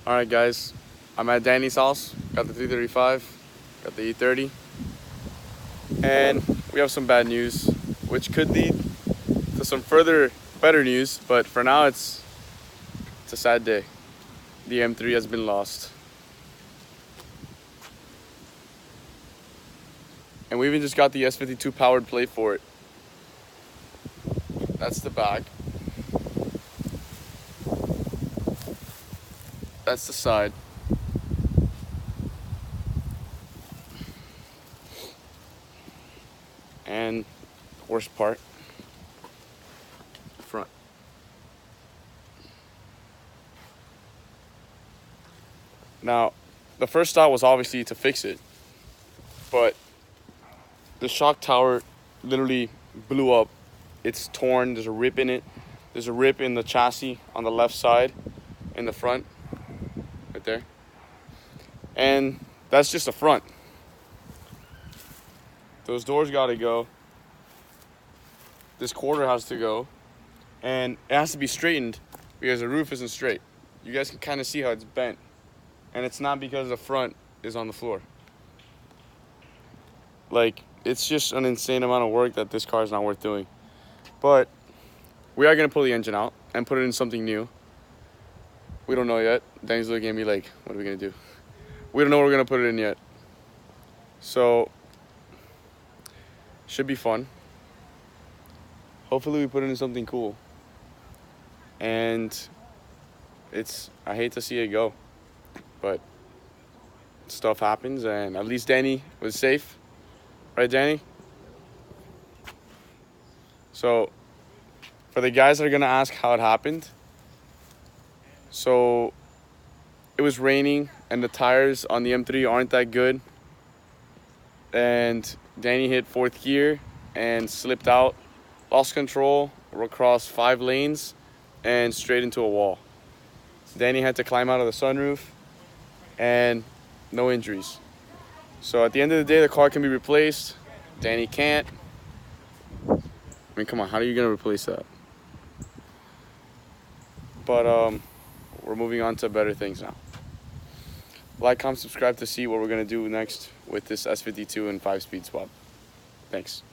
Alright guys, I'm at Danny's house, got the 335, got the E30, and we have some bad news, which could lead to some further better news, but for now it's a sad day. The M3 has been lost. And we even just got the S52 powered plate for it. That's the back. That's the side. And the worst part, the front. Now, the first thought was obviously to fix it, but the shock tower literally blew up. It's torn, there's a rip in it. There's a rip in the chassis on the left side, in the front, right there. And that's just the front. Those doors gotta go. This quarter has to go. And it has to be straightened because the roof isn't straight. You guys can kind of see how it's bent. And it's not because the front is on the floor. Like, it's just an insane amount of work that this car is not worth doing. But we are gonna pull the engine out and put it in something new. We don't know yet. Danny's looking at me like, what are we gonna do? We don't know what we're gonna put it in yet. So, should be fun. Hopefully we put it in something cool. And I hate to see it go, but stuff happens, and at least Danny was safe. Right, Danny? So, for the guys that are gonna ask how it happened, so it was raining and the tires on the M3 aren't that good, and Danny hit fourth gear and slipped out, lost control, across 5 lanes and straight into a wall. Danny had to climb out of the sunroof, and no injuries. So at the end of the day, the car can be replaced. Danny can't. I mean, come on, how are you gonna replace that? But we're moving on to better things now. Like, comment, subscribe to see what we're gonna do next with this S52 and 5-speed swap. Thanks.